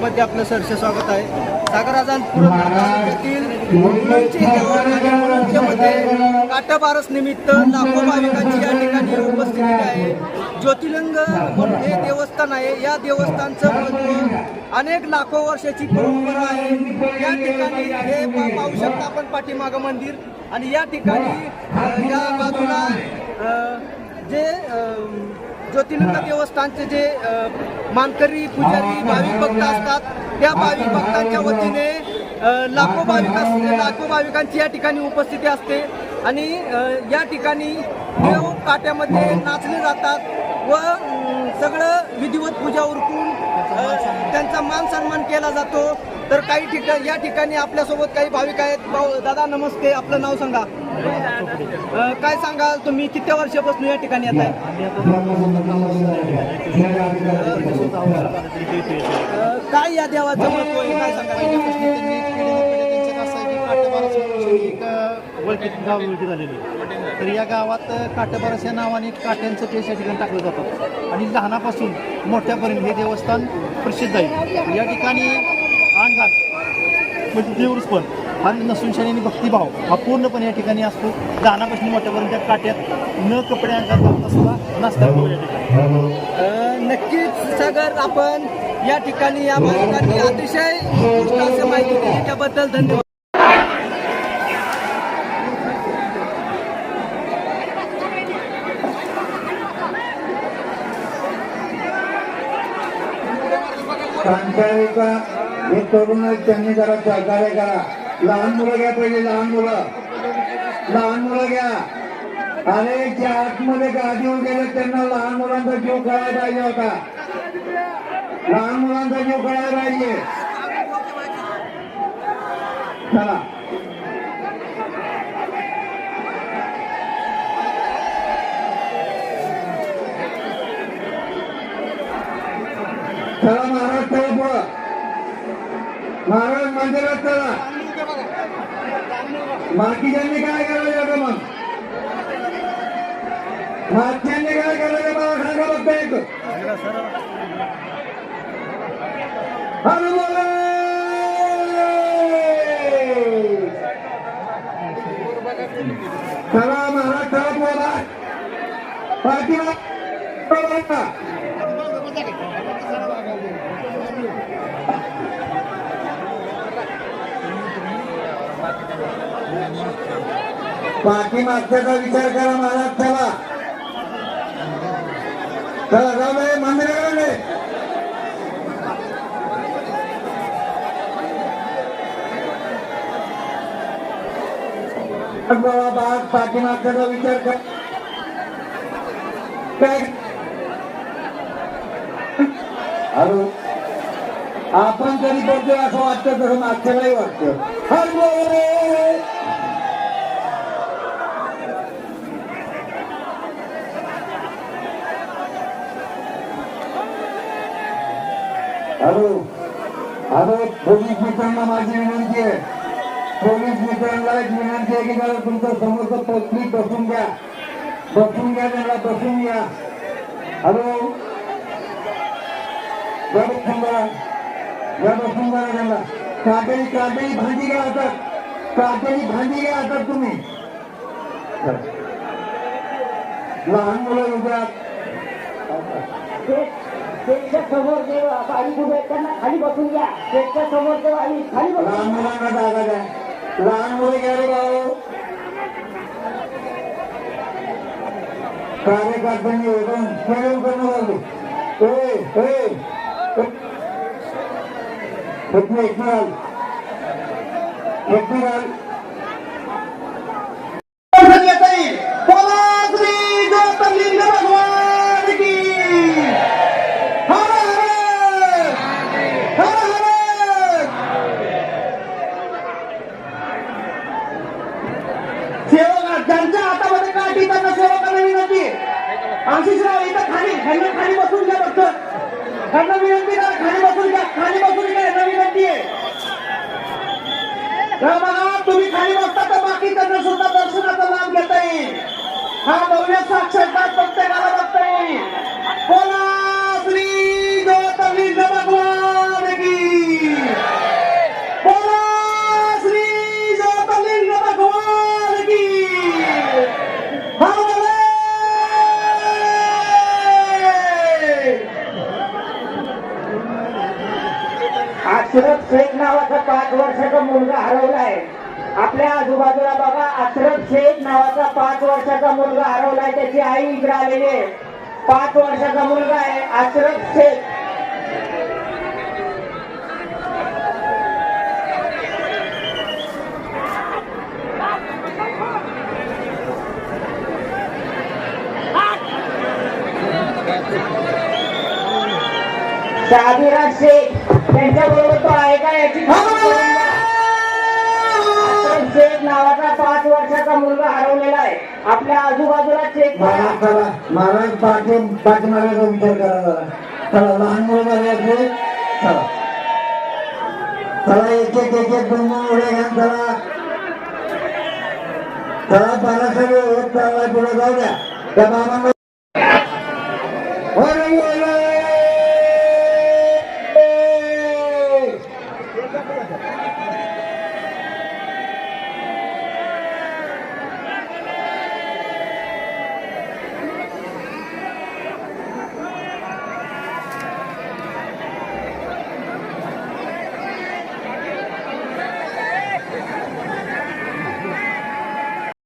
मध्ये आपलं सहर्ष स्वागत आहे. सागराजान तालुक्यातील मुलुंडमध्ये काटाबारस निमित्त लाखो भाविकांची या ठिकाणी उपस्थिती आहे. ज्योतिर्लिंग म्हणून हे देवस्थान आहे. या देवस्थानचं महत्त्व अनेक लाखो वर्षाची परंपरा आहे. या ठिकाणी हे पाहू शकता आपण पाठीमागं मंदिर आणि या ठिकाणी या बाजूला जे ज्योतिर्लिंग देवस्थानचे जे मानकरी पुजारी भाविक भक्त असतात त्या भाविक भक्तांच्या वतीने लाखो भाविकांची या ठिकाणी उपस्थिती असते आणि या ठिकाणी देव काट्यामध्ये नाचले जातात व सगळं विधिवत पूजा उरकून त्यांचा मान सन्मान केला जातो. तर काही या ठिकाणी आपल्यासोबत काही भाविक आहेत. दादा नमस्ते, आपलं नाव सांगा. काय सांगाल तुम्ही, किती वर्षापासून या ठिकाणी येत आहे? काय या देवाचं महत्व आहे, काय सांगा? ओळखीत गाव ओळखी झालेली. तर या गावात काटाबारस या नावाने काट्यांचं केस या ठिकाणी टाकलं जातं आणि लहानापासून मोठ्यापर्यंत हे देवस्थान प्रसिद्ध आहे. या ठिकाणी अंगात म्हणजे देवरूपण हा नसून भक्तिभाव हा पूर्णपणे या ठिकाणी असतो. लहानापासून मोठ्यापर्यंत त्या काट्यात न कपडे अंगात घालता सुद्धा नसतात या ठिकाणी. नक्कीच सागर, आपण या ठिकाणी या भाविकांनी अतिशय उत्कृष्ट माहिती दिली त्याबद्दल धन्यवाद. हे तरुण आहेत त्यांनी जरा सहकार्य करा. लहान मुलं घ्या, पहिले लहान मुलं घ्या. अरे जे आतमध्ये गादीवर गेले त्यांना लहान मुलांचा जीव कळायला पाहिजे होता. लहान मुलांचा जीव कळायला पाहिजे. चला चला महाराज, चला पुढं. महाराज मंदिरात चला. बाकीच्यांनी काय करायचं मग? मागच्यांनी काय करायचं मला सांगा फक्त एक. चला महाराज, चला बोला. पाठीमाग पाठीमागच्याचा विचार करा महाराज. चला चला जाऊ नये मंदिराकडे. पाठीमागच्याचा विचार कर. काय हॅलो, आपण जरी बोलतोय असं वाटतं तसं मागच्यालाही वाटतं. हॅलो हॅलो, पोलीस मित्रांना माझी विनंती आहे. पोलीस मित्रांना एक विनंती आहे की जरा तुमचं समोरचं पब्लिक बसून घ्या, त्यांना बसून घ्या. हॅलो, बसून घ्या त्यांना. काटेरी भांडी घ्या हातात, भांडी घ्या हातात तुम्ही. लहान मुलं उभ्या समोर जे बाई उभे आहेत त्यांना खाली बसून घ्या. त्याच्या समोर जे बाई खाली बसून. लहान मुलांना जागा द्या. लहान मुलं घ्या रे भाऊ. कार्यकर्त्यांनी एकदम खेळून करणं लागले. ज्यांच्या हातामध्ये काठी त्यांना सेवा करायला विनंती. आशिषराव इथं खाली बसून घ्या. फक्त त्यांना विनंती करा, खाली बसून घ्या यांना विनंती आहे. बघा, तुम्ही खाली बसता तर बाकी त्यांना सुद्धा दर्शनाचा लाभ घेता येईल. हा भव्य साक्षात्कार प्रत्येकाला बघता येईल. बोला श्री ज्योतिर्लिंग भगवान की. 5 वर्षाचा मुलगा हरवलाय. आपल्या आजूबाजूला बघा, अशरफ शेख नावाचा 5 वर्षाचा मुलगा हरवलाय. त्याची आई इकडे आलेली आहे. 5 वर्षाचा मुलगा आहे अशरफ शेख. शादिराज शेख त्यांच्याबरोबर तो आहे का याची खात्री करून घ्या. अशरफ शेख नावाचा 5 वर्षाचा मुलगा हरवलेला आहे. आपल्या आजूबाजूला चेक करा. महाराज पाठीमागाचा विचार करा जरा. चला लहान मुलं झाले चला चला एक दोन उड्या घ्या. चला चला बाराशे होत चालला पुढे जाऊ द्या. त्या बाबांना